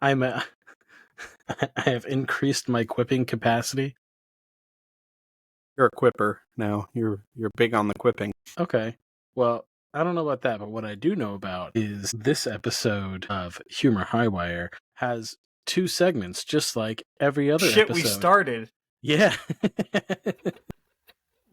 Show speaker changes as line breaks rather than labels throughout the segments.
I'm I have increased my quipping capacity.
You're a quipper now. You're big on the quipping.
Okay. Well, I don't know about that, but what I do know about is this episode of Humor Highwire has 2 segments, just like every other
Shit,
episode.
we started.
Yeah.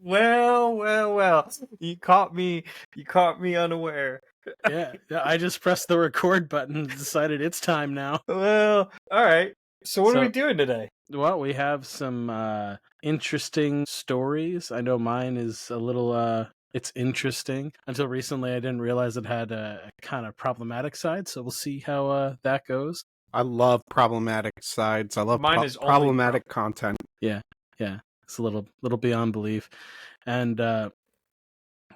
Well. You caught me unaware.
Yeah. I just pressed the record button and decided it's time now.
Well, all right. So what are we doing today?
Well, we have some interesting stories. I know mine is a little it's interesting. Until recently, I didn't realize it had a kind of problematic side, so we'll see how that goes.
I love problematic sides. I love
Mine is only
problematic content.
Yeah. It's a little beyond belief. And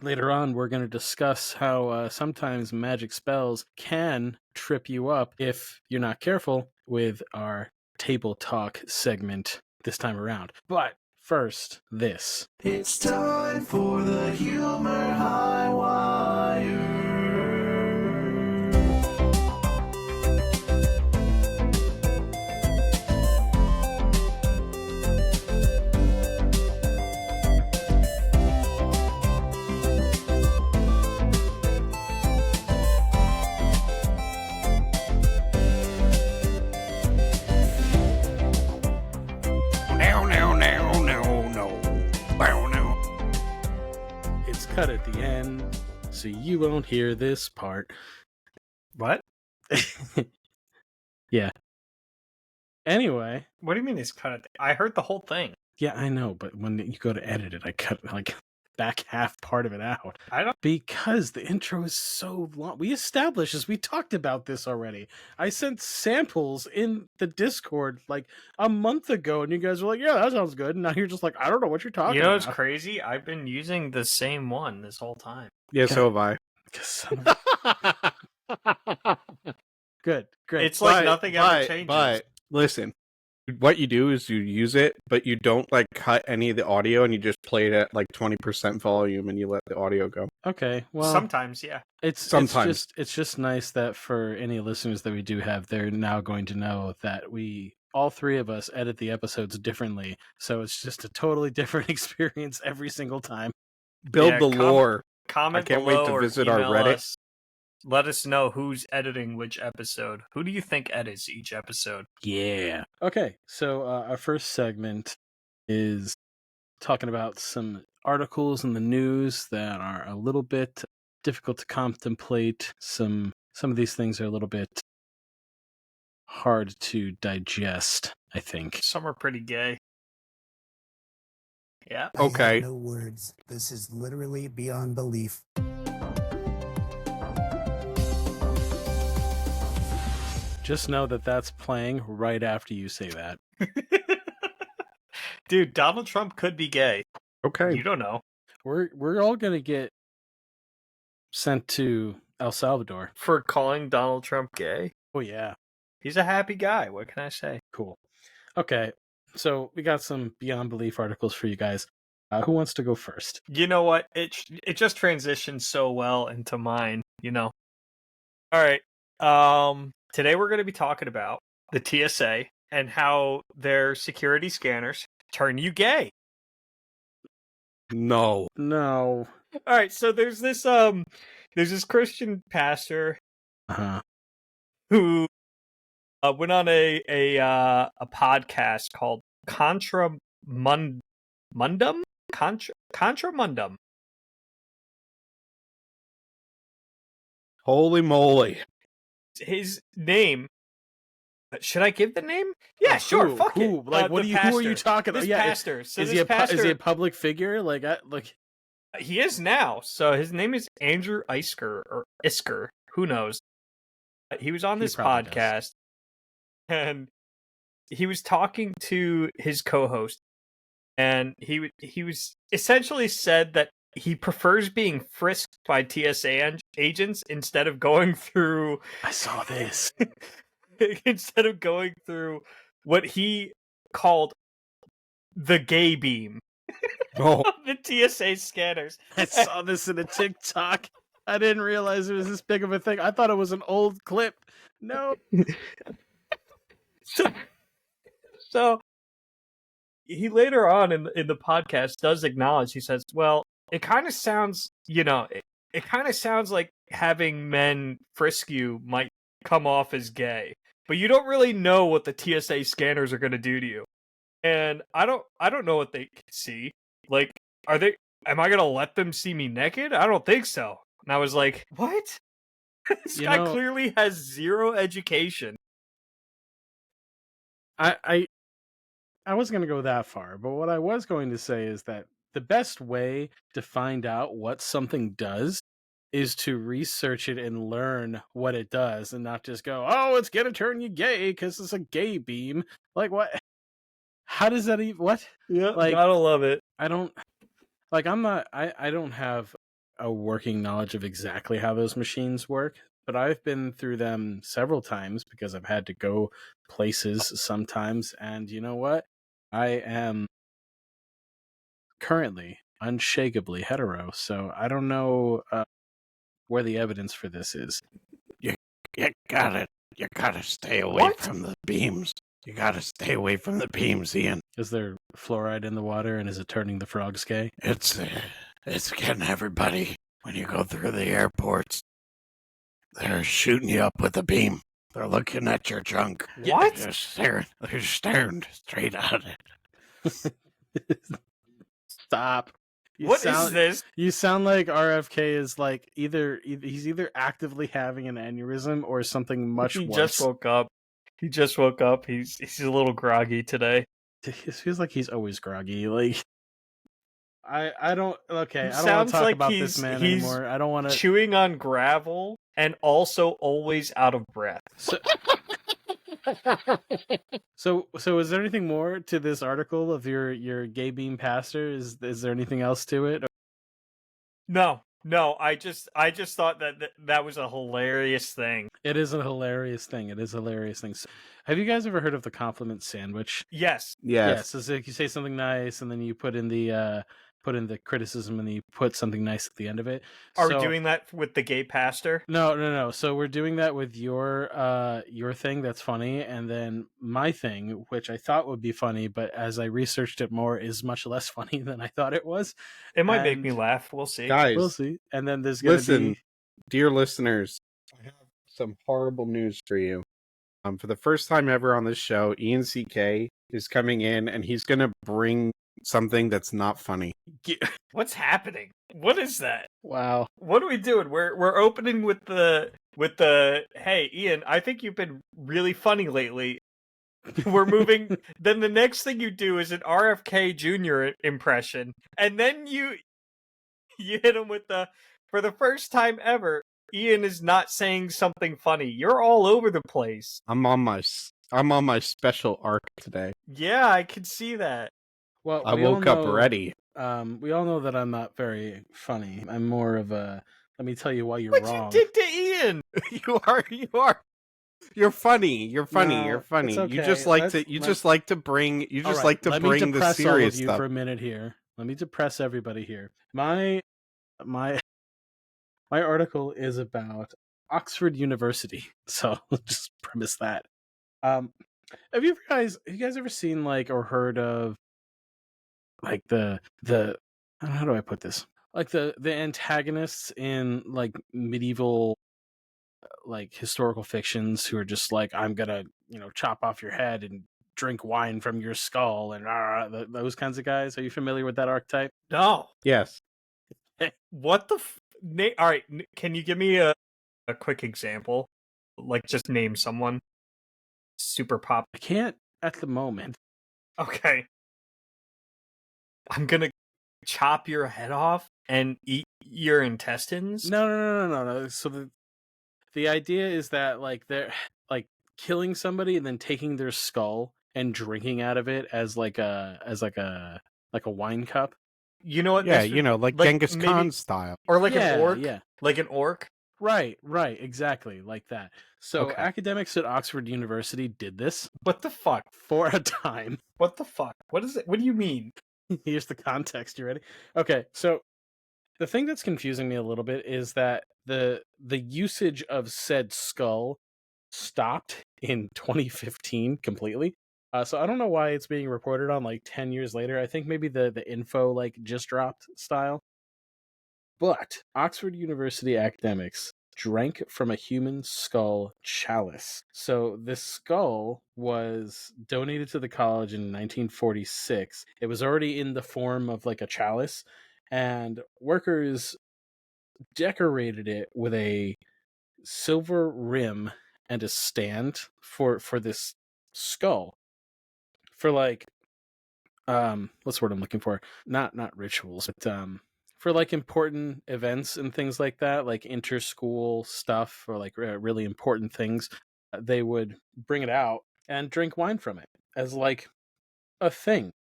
later on, we're going to discuss how sometimes magic spells can trip you up if you're not careful with our table talk segment this time around. But first, this.
It's time for the Humor Highwire.
It's cut at the end, so you won't hear this part.
What?
Yeah. Anyway.
What do you mean it's cut it? I heard the whole thing.
Yeah, I know, but when you go to edit it, I cut back half part of it out.
I don't.
Because the intro is so long. We established this. We talked about this already. I sent samples in the Discord like a month ago, and you guys were like, yeah, that sounds good. And now you're just like, I don't know what you're talking about.
You know what's crazy? I've been using the same one this whole time.
Yeah, so have I.
Good, great.
It's like nothing ever changes.
But listen, what you do is you use it, but you don't like cut any of the audio, and you just play it at like 20% volume, and you let the audio go.
Okay, well,
sometimes, yeah.
It's just nice that for any listeners that we do have, they're now going to know that all 3 of us edit the episodes differently, so it's just a totally different experience every single time.
Build the lore.
Comment
I can't wait to visit our Reddit.
Let us know who's editing which episode. Who do you think edits each episode?
Yeah. Okay, so our first segment is talking about some articles in the news that are a little bit difficult to contemplate. Some of these things are a little bit hard to digest, I think.
Some are pretty gay. Yeah.
Okay.
I have no words. This is literally beyond belief.
Just know that that's playing right after you say that.
Dude, Donald Trump could be gay.
Okay.
You don't know.
We're all going to get sent to El Salvador.
For calling Donald Trump gay?
Oh, yeah.
He's a happy guy. What can I say?
Cool. Okay, so we got some Beyond Belief articles for you guys. Who wants to go first?
You know what? It just transitions so well into mine, you know. All right. Today we're going to be talking about the TSA and how their security scanners turn you gay.
No.
No.
All right, so there's this Christian pastor who went on a podcast called Contra Mundum.
Holy moly.
His name. Should I give the name? Yeah, sure. Fuck it.
Like, who are you talking about?
This
Yeah,
pastor. So
is
this
he a public figure? Like
he is now. So his name is Andrew Isker. Who knows? He was on this podcast, and he was talking to his co-host, and he was essentially said that he prefers being frisked by TSA agents instead of going through.
I saw this.
Instead of going through what he called the gay beam of the TSA scanners.
I saw this in a TikTok. I didn't realize it was this big of a thing. I thought it was an old clip. No.
So he later on in the podcast does acknowledge, he says, well, it kind of sounds, it kind of sounds like having men frisk you might come off as gay, but you don't really know what the TSA scanners are going to do to you. And I don't know what they can see. Like, am I going to let them see me naked? I don't think so. And I was like, what? This guy clearly has zero education.
I wasn't going to go that far, but what I was going to say is that the best way to find out what something does is to research it and learn what it does, and not just go, oh, it's going to turn you gay because it's a gay beam. Like, what? How does that even, what?
Yeah,
like,
gotta love it.
I don't, like, I don't have a working knowledge of exactly how those machines work, but I've been through them several times because I've had to go places sometimes, and you know what? I am currently unshakably hetero, so I don't know where the evidence for this is.
You gotta stay away from the beams. You gotta stay away from the beams, Ian.
Is there fluoride in the water, and is it turning the frogs gay?
It's getting everybody. When you go through the airports, they're shooting you up with a beam. They're looking at your junk.
What?
They're staring straight at it.
Stop.
What is this?
You sound like RFK is like he's either actively having an aneurysm or something much worse.
He just woke up. He's a little groggy today.
It feels like he's always groggy. Like I don't I don't want
Sounds
to talk
like
about
he's-
this man
he's
anymore. I don't want to.
Chewing on gravel and also always out of breath.
So is there anything more to this article of your gay beam pastor? Is there anything else to it?
No, I just thought that was a hilarious thing.
It is a hilarious thing. So, have you guys ever heard of the compliment sandwich?
Yes.
Yes. It's like you say something nice and then you put in the criticism and then you put something nice at the end of it.
Are we doing that with the gay pastor?
No. So we're doing that with your thing that's funny, and then my thing, which I thought would be funny, but as I researched it more, is much less funny than I thought it was.
It might make me laugh. We'll see.
Guys,
We'll see. And then there's gonna
listen,
be
dear listeners, I have some horrible news for you. For the first time ever on this show, Ian CK is coming in and he's gonna bring something that's not funny.
What's happening? What is that?
wow.
What are we doing? We're opening with the hey Ian, I think you've been really funny lately. We're moving. Then the next thing you do is an RFK Jr. impression, and then you hit him with for the first time ever, Ian is not saying something funny. You're all over the place.
I'm on my special arc today.
Yeah, I can see that.
Well,
I
we all
woke up
know-
ready.
We all know that I'm not very funny. I'm more of a. Let me tell you why you're
What'd
wrong.
you did to Ian?
You are. You're funny. You're funny.
No,
You're funny.
it's okay.
You just like
Let's-
to. You just like to bring. You
All
just
right,
like to
let me
bring the
depress all of
serious
you
stuff.
for a minute here. Let me depress everybody here. My article is about Oxford University, so let's just premise that. Have you guys ever seen like or heard of like the how do I put this? Like the antagonists in like medieval like historical fictions who are just like, I'm gonna chop off your head and drink wine from your skull and those kinds of guys. Are you familiar with that archetype?
No.
Yes.
What the? All right. Can you give me a quick example? Like, just name someone. Super pop.
I can't at the moment.
Okay. I'm gonna chop your head off and eat your intestines.
No. So the idea is that like they're like killing somebody and then taking their skull and drinking out of it as like a wine cup.
You know what?
Yeah.
this-
Like Genghis Khan style.
or like
Yeah,
an orc.
yeah.
Like an orc.
Right, exactly like that. So
Okay.
academics at Oxford University did this
What the fuck?
for a time.
What the fuck? What is it? What do you mean?
Here's the context. You ready? Okay, so the thing that's confusing me a little bit is that the usage of said skull stopped in 2015 completely. So I don't know why it's being reported on like 10 years later. I think maybe the info like just dropped style. But Oxford University academics drank from a human skull chalice. So this skull was donated to the college in 1946. It was already in the form of like a chalice, and workers decorated it with a silver rim and a stand for this skull for like what's the word I'm looking for? Not rituals, but for like important events and things like that, like inter-school stuff or like really important things, they would bring it out and drink wine from it as like a thing.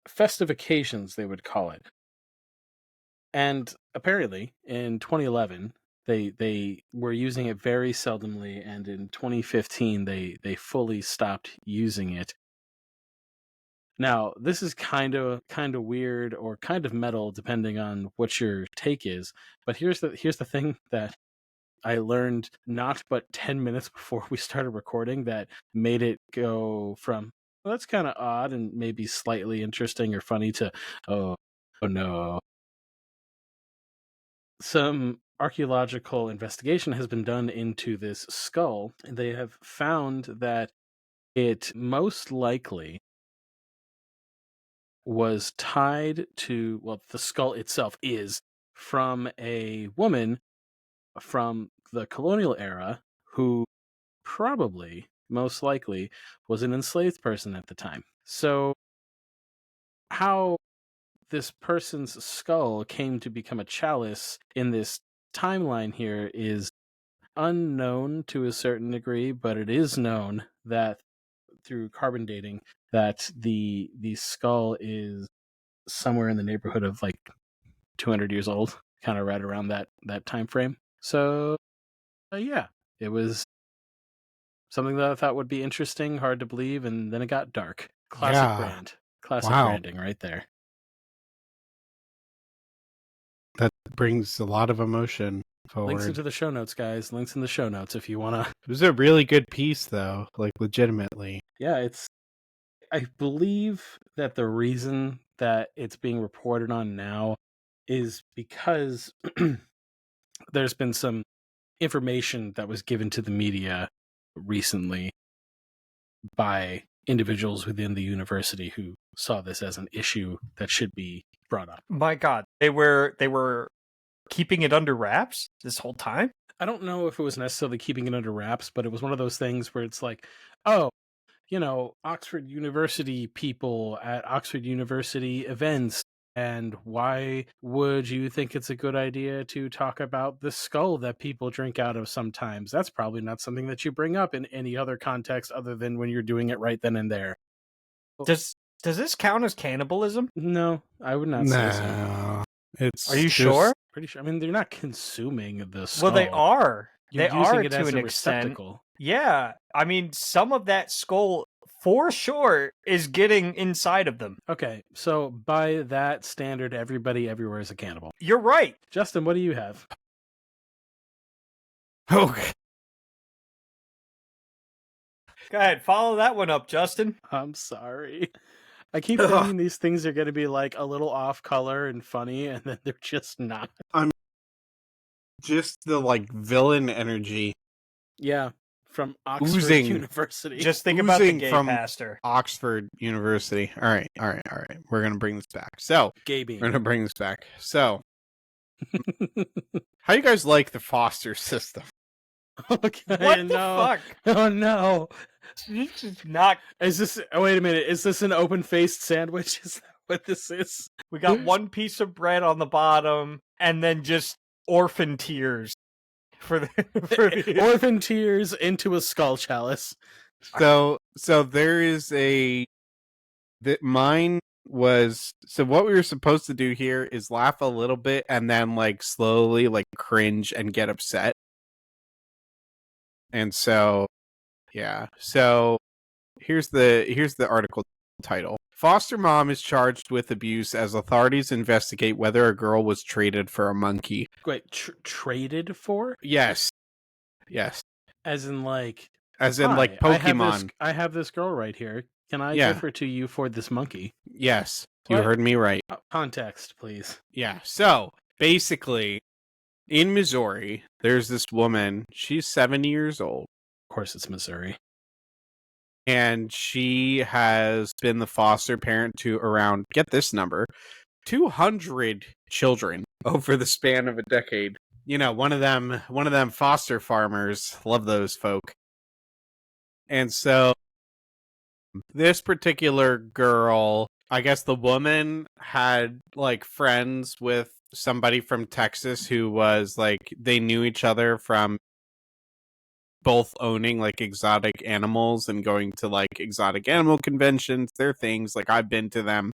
Festive occasions, they would call it. And apparently in 2011 they were using it very seldomly, and in 2015 they fully stopped using it. Now, this is kind of weird or kind of metal depending on what your take is, but here's the thing that I learned not but 10 minutes before we started recording that made it go from, well, that's kind of odd and maybe slightly interesting or funny to, oh no. Some archaeological investigation has been done into this skull, and they have found that it most likely was tied to, well, the skull itself is from a woman from the colonial era who probably, most likely, was an enslaved person at the time. So, how this person's skull came to become a chalice in this timeline here is unknown to a certain degree, but it is known that through carbon dating that the skull is somewhere in the neighborhood of like 200 years old, kind of right around that time frame. So yeah, it was something that I thought would be interesting, hard to believe, and then it got dark. Classic branding right there.
That brings a lot of emotion forward.
Links into the show notes, guys. Links in the show notes if you want to.
It was a really good piece, though, like legitimately.
Yeah, I believe that the reason that it's being reported on now is because there's been some information that was given to the media recently by individuals within the university who saw this as an issue that should be brought up.
My God, they were keeping it under wraps this whole time?
I don't know if it was necessarily keeping it under wraps, but it was one of those things where it's like, oh, Oxford University people at Oxford University events, and why would you think it's a good idea to talk about the skull that people drink out of sometimes? That's probably not something that you bring up in any other context other than when you're doing it right then and there.
Does this count as cannibalism?
No, I would not say so.
Are
you sure?
Pretty sure. I mean, they're not consuming the skull.
Well, they are.
You're
they
using
are
it
to
as
an
a
extent.
receptacle.
Yeah, I mean, some of that skull, for sure, is getting inside of them.
Okay, so by that standard, everybody everywhere is a cannibal.
You're right.
Justin, what do you have?
Okay.
Go ahead, follow that one up, Justin.
I'm sorry. I keep thinking these things are going to be like a little off color and funny, and then they're just not.
Just the like villain energy.
Yeah, from Oxford
Oozing.
University.
Just think about the
Oozing
gay
from
pastor.
Oxford University. All right. We're gonna bring this back. So
Gay bean.
we're gonna bring this back. So how you guys like the foster system?
Okay,
What the
no.
fuck?
Oh no.
This is not.
Is this? Oh, wait a minute. Is this an open-faced sandwich? Is that what this is?
We got one piece of bread on the bottom, and then just orphan tears for the
Orphan tears into a skull chalice.
So there is mine was, so what we were supposed to do here is laugh a little bit and then like slowly like cringe and get upset. And so yeah. So here's the article title. Foster mom is charged with abuse as authorities investigate whether a girl was traded for a monkey.
Wait, traded for?
Yes.
As in like
As in, like,
Hi,
Pokemon.
I have this girl right here. Can I
Yeah.
give her to you for this monkey?
Yes, you
What?
heard me right.
Context, please.
Yeah, so basically, in Missouri, there's this woman. She's 70 years old,
Of course, it's Missouri.
and she has been the foster parent to around, get this number, 200 children over the span of a decade. You know, one of them foster farmers. Love those folk. And so this particular girl, I guess the woman had like friends with somebody from Texas who was like, they knew each other from both owning like exotic animals and going to like exotic animal conventions. They're things like I've been to them.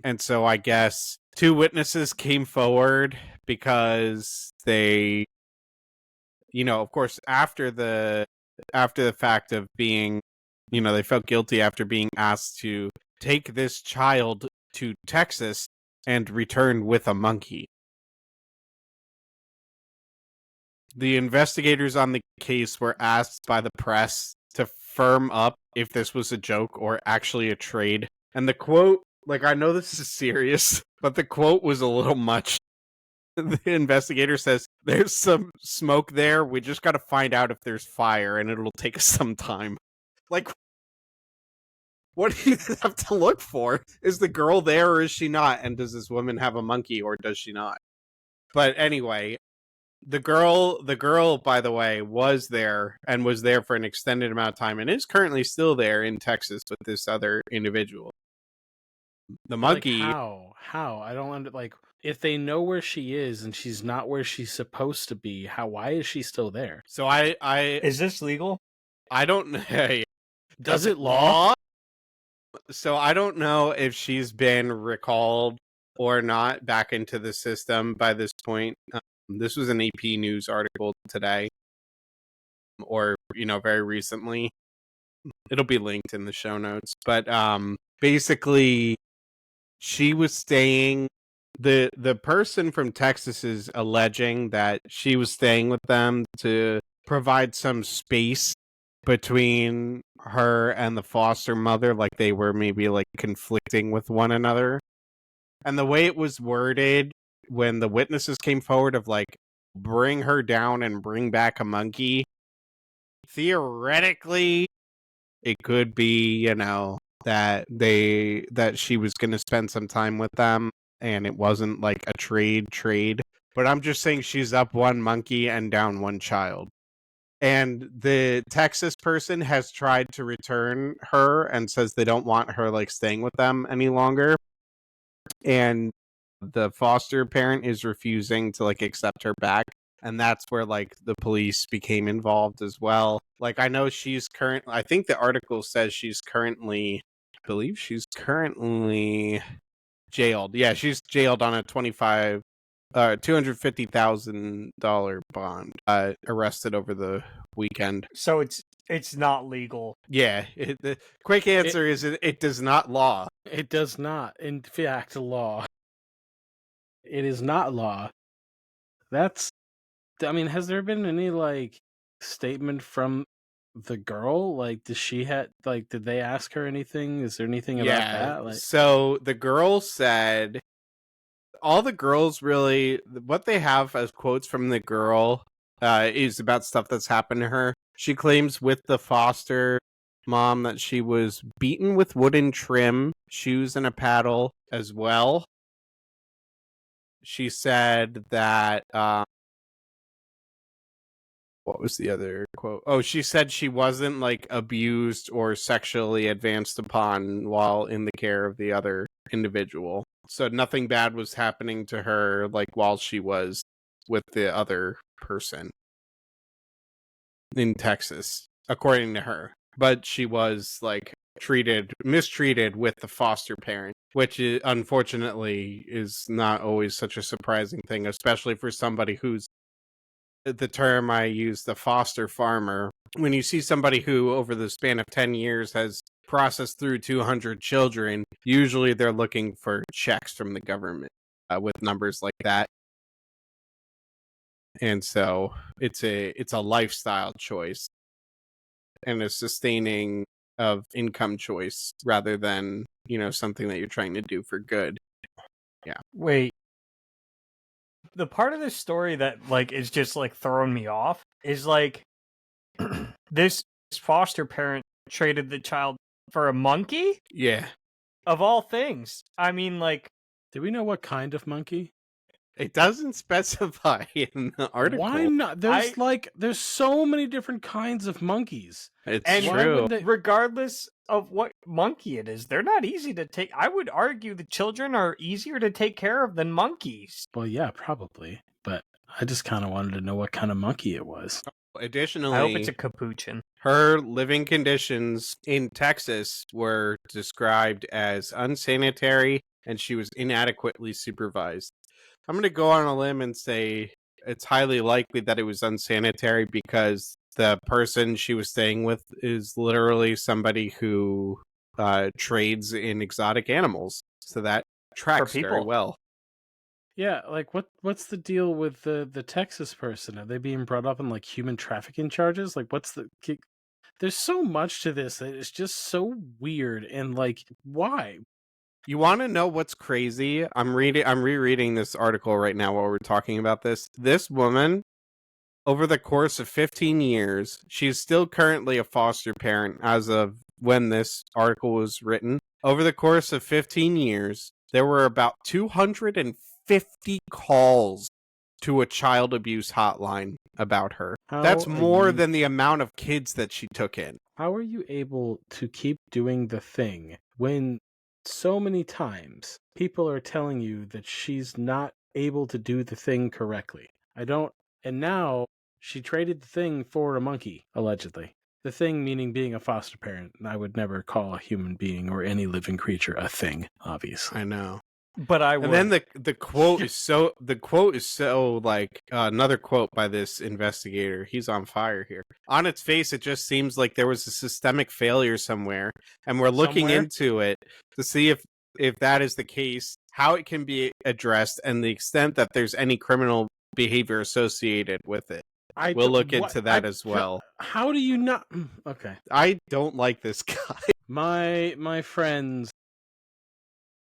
And so I guess two witnesses came forward because they, you know, of course, after the fact of being, you know, they felt guilty after being asked to take this child to Texas and return with a monkey. The investigators on the case were asked by the press to firm up if this was a joke or actually a trade. And the quote, like, I know this is serious, but the quote was a little much. The investigator says, "There's some smoke there. We just got to find out if there's fire, and it'll take us some time." Like, what do you have to look for? Is the girl there or is she not? And does this woman have a monkey or does she not? But anyway, the girl, by the way, was there and was there for an extended amount of time and is currently still there in Texas with this other individual. The monkey.
Like, how? I don't like, if they know where she is and she's not where she's supposed to be, why is she still there?
So I
Is this legal?
I don't know.
Does it law?
So I don't know if she's been recalled or not back into the system by this point. This was an AP News article today, or, you know, very recently. It'll be linked in the show notes. But basically, she was staying. The person from Texas is alleging that she was staying with them to provide some space between her and the foster mother, like they were maybe like conflicting with one another. And the way it was worded when the witnesses came forward of like, bring her down and bring back a monkey, theoretically it could be, you know, that she was going to spend some time with them and it wasn't like a trade, but I'm just saying she's up one monkey and down one child. And the Texas person has tried to return her and says they don't want her like staying with them any longer. And the foster parent is refusing to like accept her back. And that's where like the police became involved as well. Like, I know I think the article says I believe she's currently jailed. Yeah, she's jailed on a $250,000 bond, arrested over the weekend.
So it's not legal.
Yeah, the quick answer is it does not law.
It does not, in fact, law. It is not law. I mean, has there been any like statement from the girl? Like, did they ask her anything? Is there anything about that? Like,
so the girl said, all the girls really, what they have as quotes from the girl is about stuff that's happened to her. She claims with the foster mom that she was beaten with wooden trim, shoes, and a paddle as well. She said that, what was the other quote? Oh, she said she wasn't like abused or sexually advanced upon while in the care of the other individual. So nothing bad was happening to her like while she was with the other person in Texas, according to her. But she was like mistreated with the foster parent, which unfortunately is not always such a surprising thing, especially for somebody who's, the term I use, the foster farmer. When you see somebody who over the span of 10 years has processed through 200 children, usually they're looking for checks from the government with numbers like that. And so it's a lifestyle choice and a sustaining of income choice rather than, something that you're trying to do for good. Yeah.
Wait. The part of this story that is just throwing me off is this foster parent traded the child for a monkey?
Yeah.
Of all things. I mean,
do we know what kind of monkey?
It doesn't specify in the article.
Why not? There's so many different kinds of monkeys.
It's true.
Regardless of what monkey it is, they're not easy to take. I would argue the children are easier to take care of than monkeys.
Well, yeah, probably. But I just kind of wanted to know what kind of monkey it was.
Additionally,
I hope it's a capuchin.
Her living conditions in Texas were described as unsanitary, and she was inadequately supervised. I'm going to go on a limb and say it's highly likely that it was unsanitary because the person she was staying with is literally somebody who trades in exotic animals. So that tracks very well.
Yeah, what's the deal with the Texas person? Are they being brought up on human trafficking charges? There's so much to this that is just so weird and why?
You want to know what's crazy? I'm rereading this article right now while we're talking about this. This woman, over the course of 15 years, she's still currently a foster parent as of when this article was written. Over the course of 15 years, there were about 250 calls to a child abuse hotline about her. That's more than the amount of kids that she took in.
How are you able to keep doing the thing when so many times people are telling you that she's not able to do the thing correctly? And now she traded the thing for a monkey, allegedly. The thing meaning being a foster parent. And I would never call a human being or any living creature a thing, obviously.
I know.
But I would.
And then the quote is so another quote by this investigator. He's on fire here. On its face, it just seems like there was a systemic failure somewhere, and we're looking into it to see if that is the case, how it can be addressed, and the extent that there's any criminal behavior associated with it. We'll look into that as well.
How do you not? Okay.
I don't like this guy.
My friends,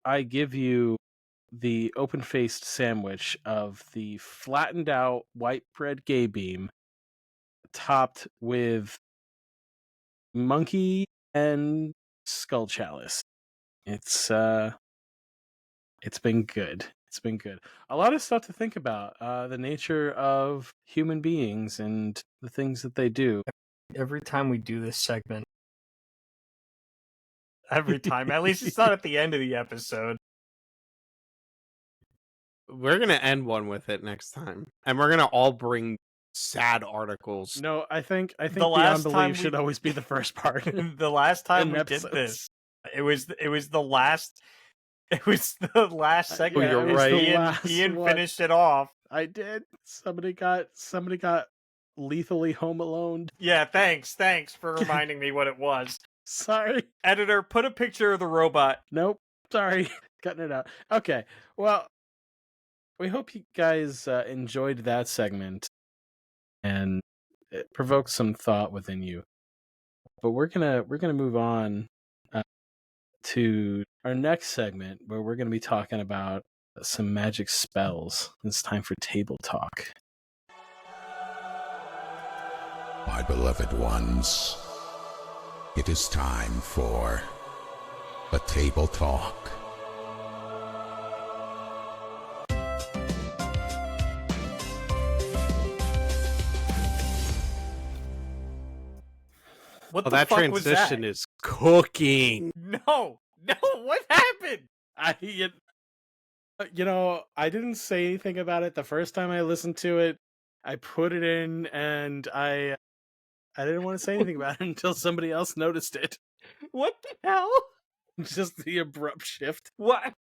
I give you the open-faced sandwich of the flattened out white bread gay beam topped with monkey and skull chalice. It's been good. It's been good. A lot of stuff to think about. The nature of human beings and the things that they do.
Every time we do this segment, at least it's not at the end of the episode.
We're going to end one with it next time. And we're going to all bring sad articles.
No, I think Beyond Belief should always be the first part.
The last time we did this, it was the last segment.
You're right.
Ian finished it off.
I did. Somebody got lethally home alone.
Yeah, thanks for reminding me what it was.
Sorry.
Editor, put a picture of the robot.
Nope. Sorry. Cutting it out. Okay. Well, we hope you guys enjoyed that segment and it provoked some thought within you. But we're gonna move on to our next segment where we're gonna be talking about some magic spells. It's time for table talk.
My beloved ones, it is time for a table talk.
What the
that
fuck
transition
was that?
is cooking.
No, what happened?
I didn't say anything about it the first time I listened to it. I put it in and I didn't want to say anything about it until somebody else noticed it.
What the hell?
Just the abrupt shift.
What?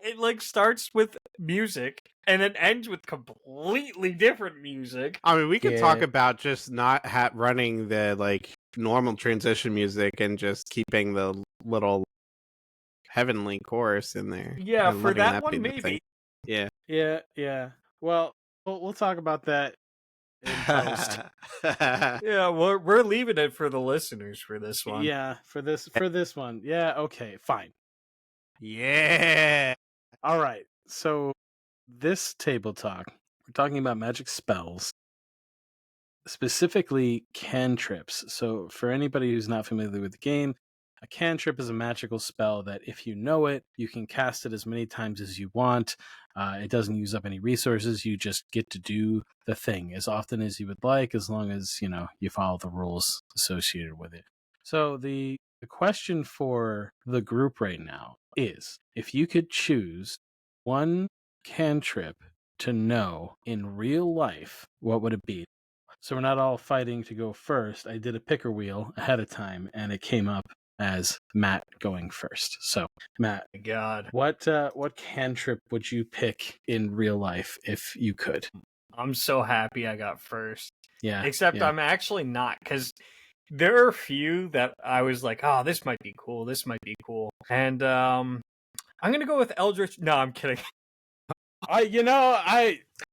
It starts with music and then ends with completely different music.
I mean, we could talk about just not running the normal transition music and just keeping the little heavenly chorus in there.
Yeah, for that one maybe.
Yeah.
Yeah. Well, We'll talk about that in post.
Yeah, we're leaving it for the listeners for this one.
Yeah, for this one. Yeah, okay, fine.
Yeah.
All right. So this table talk, we're talking about magic spells, specifically cantrips. So for anybody who's not familiar with the game, a cantrip is a magical spell that if you know it, you can cast it as many times as you want. It doesn't use up any resources. You just get to do the thing as often as you would like, as long as you follow the rules associated with it. So the question for the group right now is, if you could choose one cantrip to know in real life, what would it be? So we're not all fighting to go first. I did a picker wheel ahead of time, and it came up as Matt going first. So, Matt,
God,
what cantrip would you pick in real life if you could?
I'm so happy I got first.
Yeah.
Except I'm actually not, because there are a few that I was like, oh, this might be cool. This might be cool. And I'm going to go with Eldritch. No, I'm kidding.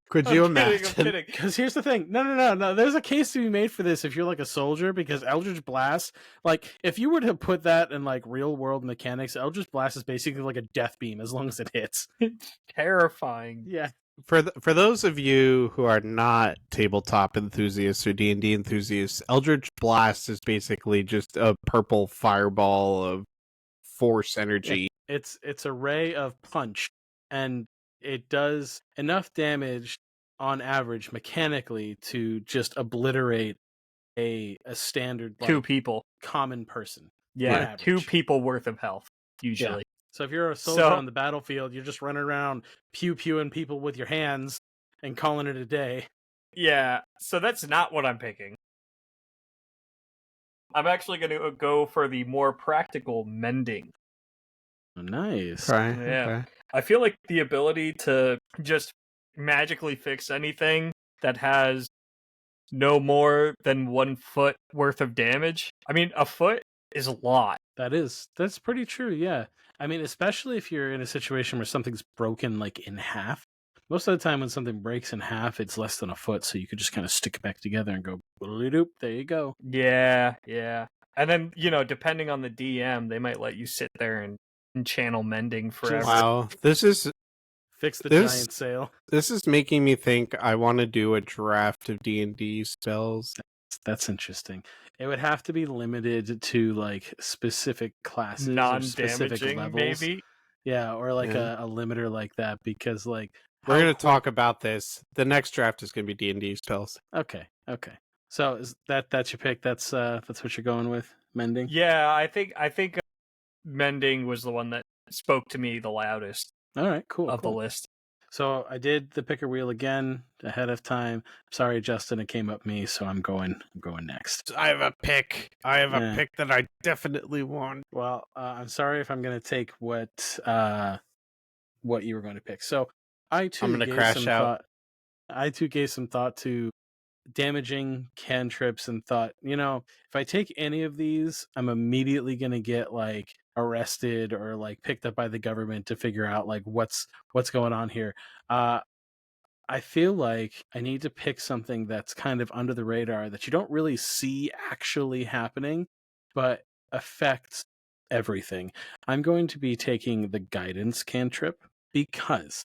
Could
I'm
you
kidding,
imagine?
I'm kidding.
Because here's the thing. No. There's a case to be made for this if you're like a soldier, because Eldritch Blast, like, if you were to put that in like real world mechanics, Eldritch Blast is basically like a death beam as long as it hits.
Terrifying.
Yeah.
For those of you who are not tabletop enthusiasts or D&D enthusiasts, Eldritch Blast is basically just a purple fireball of force energy.
It's a ray of punch, and it does enough damage on average mechanically to just obliterate a standard like,
2 people.
common person.
Yeah,
on
2
average.
people worth of health, usually.
So if you're a soldier
So-
on the battlefield, you're just running around pew-pewing people with your hands and calling it a day.
Yeah, so that's not what I'm picking. I'm actually going to go for the more practical mending.
Oh, nice.
Okay.
Yeah.
Okay.
I feel like the ability to just magically fix anything that has no more than 1 foot worth of damage. I mean, a foot is a lot.
That's pretty true, yeah. I mean, especially if you're in a situation where something's broken like in half. Most of the time when something breaks in half, it's less than a foot, so you could just kind of stick it back together and go, doop, there you go.
Yeah. And then, depending on the DM, they might let you sit there and channel mending forever.
Wow. This is
Giant sail.
This is making me think I want to do a draft of D&D spells.
That's interesting. It would have to be limited to like specific classes or specific
Non-damaging,
levels.
maybe?
Yeah, or like
Yeah.
a limiter like that, because like
We're going to talk about this. The next draft is going to be D&D spells.
Okay. So is that's your pick? That's what you're going with? Mending?
Yeah, I think mending was the one that spoke to me the loudest
All right, cool.
of the list.
So I did the picker wheel again ahead of time. Sorry, Justin, it came up me, so I'm going next.
I have a pick. I have
Yeah.
a pick that I definitely want.
Well, I'm sorry if I'm going to take what you were going to pick. So I too
I'm gonna
gave
crash
some
out.
thought. I too gave some thought to damaging cantrips and thought, if I take any of these, I'm immediately going to get like arrested or like picked up by the government to figure out like what's going on here. I feel like I need to pick something that's kind of under the radar that you don't really see actually happening, but affects everything. I'm going to be taking the guidance cantrip because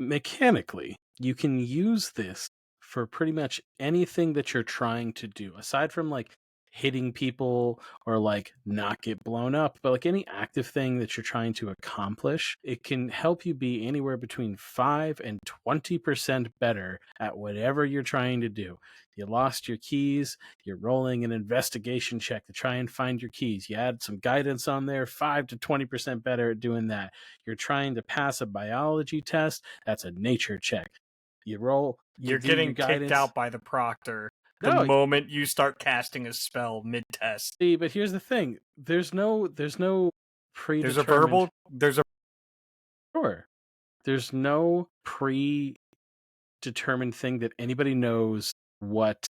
mechanically you can use this for pretty much anything that you're trying to do, aside from like hitting people or like not get blown up, but like any active thing that you're trying to accomplish, it can help you be anywhere between 5 and 20% better at whatever you're trying to do. You lost your keys, you're rolling an investigation check to try and find your keys. You add some guidance on there, 5 to 20% better at doing that. You're trying to pass a biology test, that's a nature check. You roll,
You're
do
getting
your
kicked
guidance.
out by the proctor the
No.
moment you start casting a spell mid-test.
See, but here's the thing: there's no predetermined.
There's a verbal. There's a.
Sure. There's no predetermined thing that anybody knows what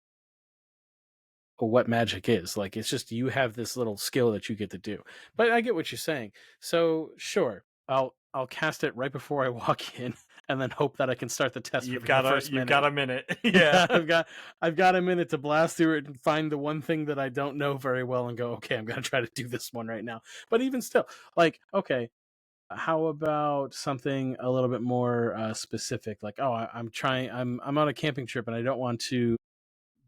magic is. Like, it's just you have this little skill that you get to do. But I get what you're saying. So sure, I'll cast it right before I walk in, and then hope that I can start the test
You've
within
got
the
a
first minute.
you've got a minute. Yeah.
I've got a minute to blast through it and find the one thing that I don't know very well and go, okay, I'm gonna try to do this one right now. But even still, like, okay, how about something a little bit more specific? Like, I'm on a camping trip and I don't want to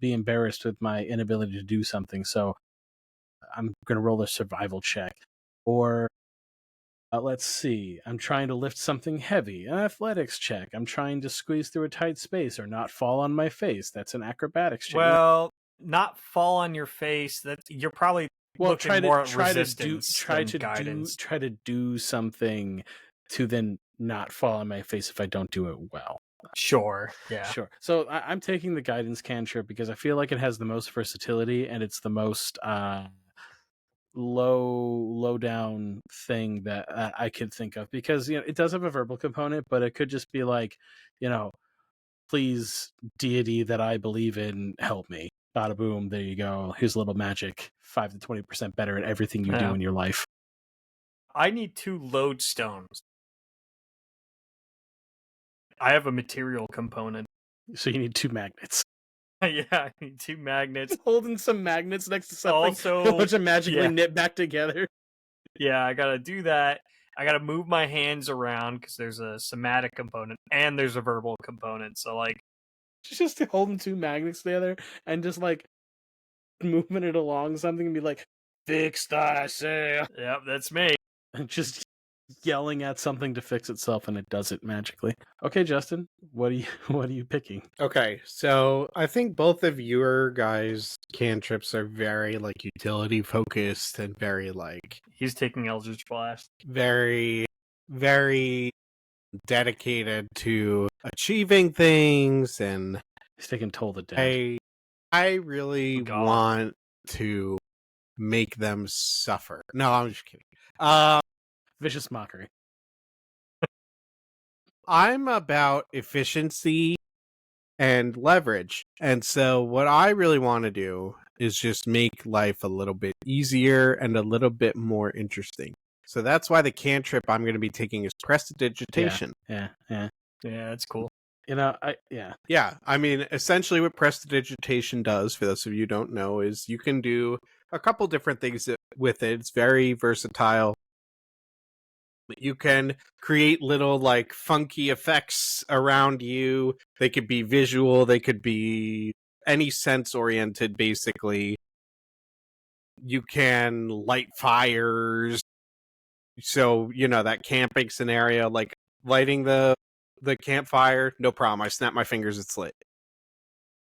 be embarrassed with my inability to do something, so I'm gonna roll a survival check. Or let's see, I'm trying to lift something heavy, an athletics check. I'm trying to squeeze through a tight space or not fall on my face. That's an acrobatics check.
Well, not fall on your face. That you're probably looking more at resistance than guidance.
Try to do something to then not fall on my face if I don't do it well.
Sure. Yeah.
Sure. So I'm taking the guidance cantrip because I feel like it has the most versatility and it's the most low down thing that I could think of, because it does have a verbal component, but it could just be like, please, deity that I believe in, help me. Bada boom, there you go. Here's a little magic. 5 to 20% better at everything you do in your life.
I need 2 lodestones. I have a material component.
So you need 2 magnets.
Yeah, I need 2 magnets.
Holding some magnets next to something,
Also,
which are magically knit back together.
Yeah, I gotta do that. I gotta move my hands around because there's a somatic component and there's a verbal component. So like,
just holding 2 magnets together and just like moving it along something and be like, fix thyself.
Yep, that's me.
And just yelling at something to fix itself, and it does it magically. Okay, Justin, what are you picking?
Okay, so I think both of your guys' cantrips are very like utility focused and very like
He's taking Eldritch Blast.
very, very dedicated to achieving things, and
He's taking Toll the Dead.
I really
God.
want to make them suffer. No, I'm just kidding.
Vicious mockery.
I'm about efficiency and leverage. And so what I really want to do is just make life a little bit easier and a little bit more interesting. So that's why the cantrip I'm going to be taking is prestidigitation.
Yeah,
that's cool.
Yeah, I mean, essentially what prestidigitation does, for those of you who don't know, is you can do a couple different things with it. It's very versatile. You can create little like funky effects around you. They could be visual, they could be any sense oriented, basically. You can light fires. So, that camping scenario, like lighting the campfire, no problem. I snap my fingers, it's lit.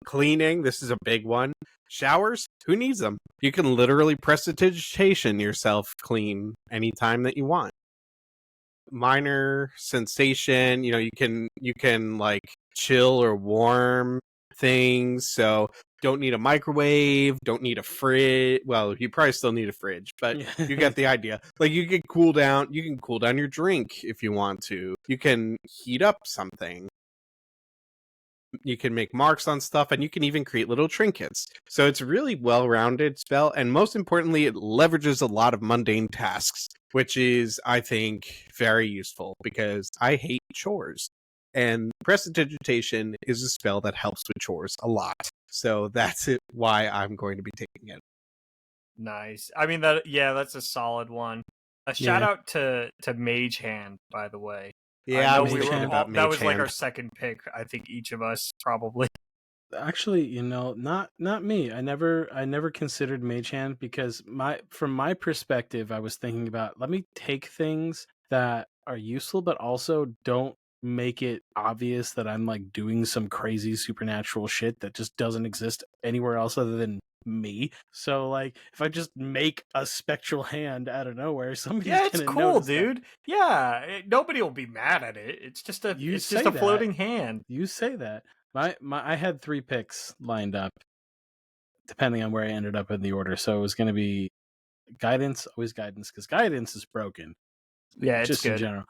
Cleaning, this is a big one. Showers, who needs them? You can literally prestidigitation yourself clean anytime that you want. Minor sensation, you can like chill or warm things, so don't need a microwave, don't need a fridge. Well, you probably still need a fridge, but you get the idea. Like you can cool down your drink if you want to. You can heat up something. You can make marks on stuff, and you can even create little trinkets. So it's a really well-rounded spell, and most importantly, it leverages a lot of mundane tasks, which is, I think, very useful because I hate chores. And prestidigitation is a spell that helps with chores a lot. So that's why I'm going to be taking it.
Nice. I mean, that's a solid one. A shout out to Mage Hand, by the way.
Yeah,
that was like our second pick. I think each of us probably.
Actually, not me. I never considered Mage Hand because from my perspective, I was thinking about, let me take things that are useful but also don't make it obvious that I'm like doing some crazy supernatural shit that just doesn't exist anywhere else other than me. So like if I just make a spectral hand out of nowhere, somebody's gonna
it's cool, dude.
that.
Yeah, nobody will be mad at it. It's just a floating hand.
You say that. I had 3 picks lined up depending on where I ended up in the order. So it was going to be guidance, always guidance, because guidance is broken.
Yeah, it's
just
good.
In general.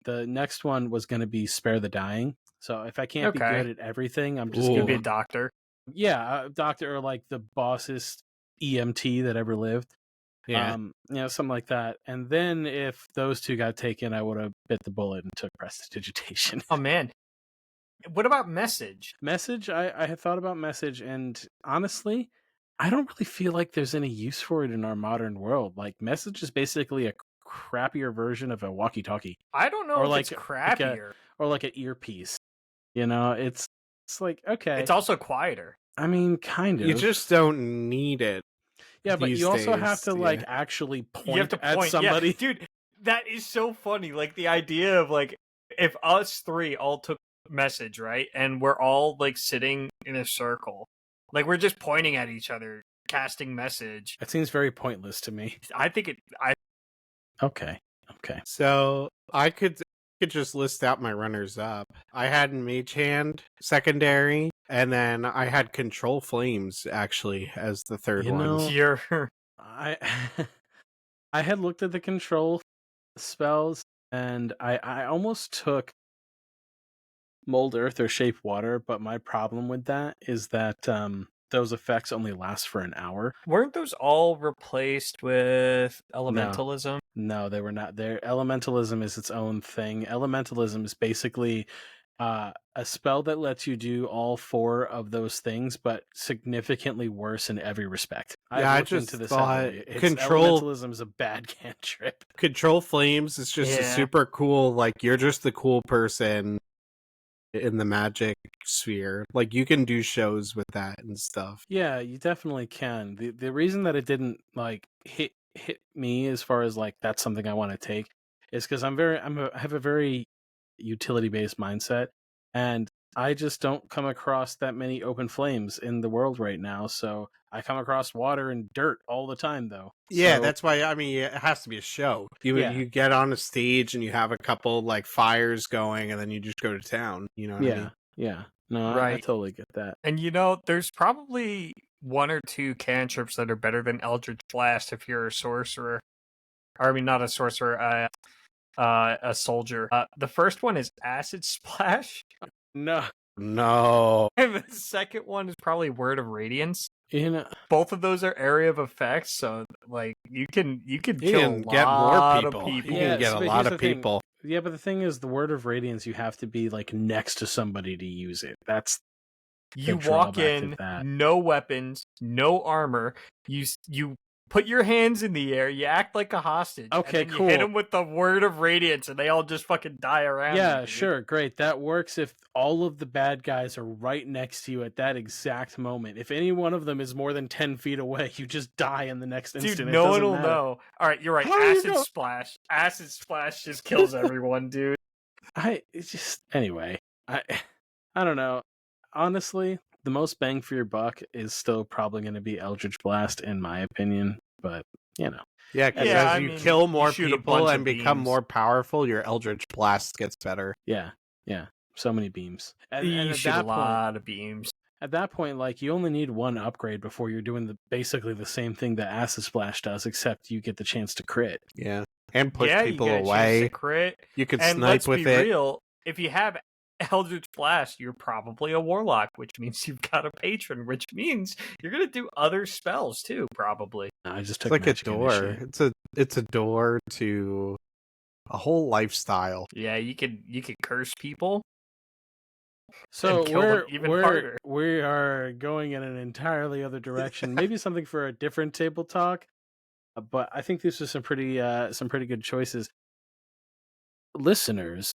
The next one was going to be spare the dying. So if I can't be good at everything, I'm just going to
be a doctor.
Yeah, a doctor, or like the bossest EMT that ever lived.
Yeah.
Something like that. And then if those two got taken, I would have bit the bullet and took prestidigitation.
Oh man, what about message?
Message, I had thought about message, and honestly, I don't really feel like there's any use for it in our modern world. Like, message is basically a crappier version of a walkie-talkie,
I don't know
or
if
like
it's crappier.
or like an earpiece. It's like, okay.
It's also quieter.
I mean, kind of.
You just don't need it.
Yeah, but
these
you also have
days,
to like actually
You have
point
to
at
point,
somebody.
yeah. Dude. That is so funny. Like the idea of like if us three all took message, right, and we're all like sitting in a circle, like we're just pointing at each other, casting message.
That seems very pointless to me.
I think it.
Okay.
So I could just list out my runners up. I had Mage Hand secondary, and then I had Control Flames actually as the third one.
You're
I I had looked at the control spells, and I almost took Mold Earth or Shape Water, but my problem with that is that those effects only last for an hour.
Weren't those all replaced with elementalism?
No, they were not. Elementalism is its own thing. Elementalism is basically a spell that lets you do all four of those things, but significantly worse in every respect.
I
looked
just
into this
thought
heavily.
Control-
Elementalism is a bad cantrip.
Control Flames is just a
Yeah.
super cool, like, you're just the cool person in the magic sphere. Like, you can do shows with that and stuff.
Yeah, you definitely can. The reason that it didn't like hit me as far as like that's something I want to take is because I have a very utility based mindset, and I just don't come across that many open flames in the world right now. So I come across water and dirt all the time, though.
Yeah,
So-
that's why, I mean, it has to be a show.
Yeah.
You get on a stage and you have a couple, like, fires going, and then you just go to town. You know what I mean?
yeah. No, I
Right.
totally get that.
And there's probably one or two cantrips that are better than Eldritch Blast if you're a sorcerer. Or, I mean, not a sorcerer, a soldier. The first one is Acid Splash,
No,
and the second one is probably Word of Radiance.
Both
of those are area of effects, so like you can kill
can
a
get more
lot
people.
of people.
You
Yeah,
can get
so
a
but
lot
here's
of
the thing.
people.
Yeah, but the thing is, the Word of Radiance, you have to be like next to somebody to use it. That's
You
the
walk
drawback
in,
of that.
no weapons, no armor. You put your hands in the air. You act like a hostage.
Okay,
and then
cool.
You hit them with the Word of Radiance, and they all just fucking die around.
Yeah,
you, dude.
sure, great. That works if all of the bad guys are right next to you at that exact moment. If any one of them is more than 10 feet away, you just die in the next instant.
Dude,
It
no one
doesn't
will
matter.
know. All right, you're right.
How do you
Acid
know?
Splash. Acid Splash just kills everyone, dude.
It's just anyway. I don't know. Honestly, the most bang for your buck is still probably going to be Eldritch Blast, in my opinion. But
Yeah, because
Yeah,
as
I
you
mean,
kill
you
more
shoot a
people
bunch
and
of
become
beams.
more powerful, your Eldritch Blast gets better.
yeah, so many beams. And
You
at
shoot a
that point,
lot of beams.
at that point, like you only need one upgrade before you're doing basically the same thing that Acid Splash does, except you get the chance to crit.
Yeah. And push
yeah,
people
you get a chance
away.
to crit.
You can
And
snipe
let's
with
be
it.
real, if you have Eldritch Blast, you're probably a warlock, which means you've got a patron, which means you're gonna do other spells too, probably.
I just
It's
took
like a
Magic
door.
Initiate.
It's a door to a whole lifestyle.
Yeah, you could curse people.
So
and kill them even harder.
we are going in an entirely other direction. Maybe something for a different table talk. But I think these are some pretty good choices. Listeners,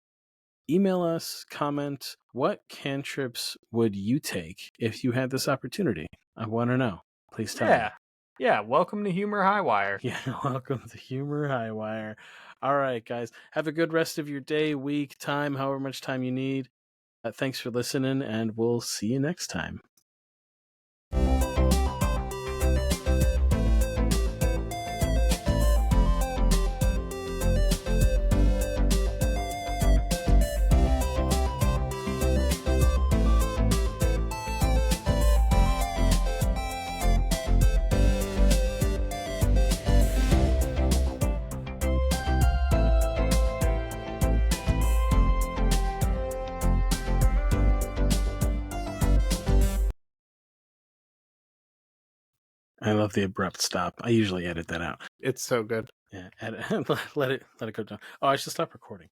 email us, comment, what cantrips would you take if you had this opportunity? I want to know. Please tell me.
Yeah, welcome to Humor Highwire.
Yeah, welcome to Humor Highwire. All right, guys. Have a good rest of your day, week, time, however much time you need. Thanks for listening, and we'll see you next time. I love the abrupt stop. I usually edit that out.
It's so good.
Yeah, let it go down. Oh, I should stop recording.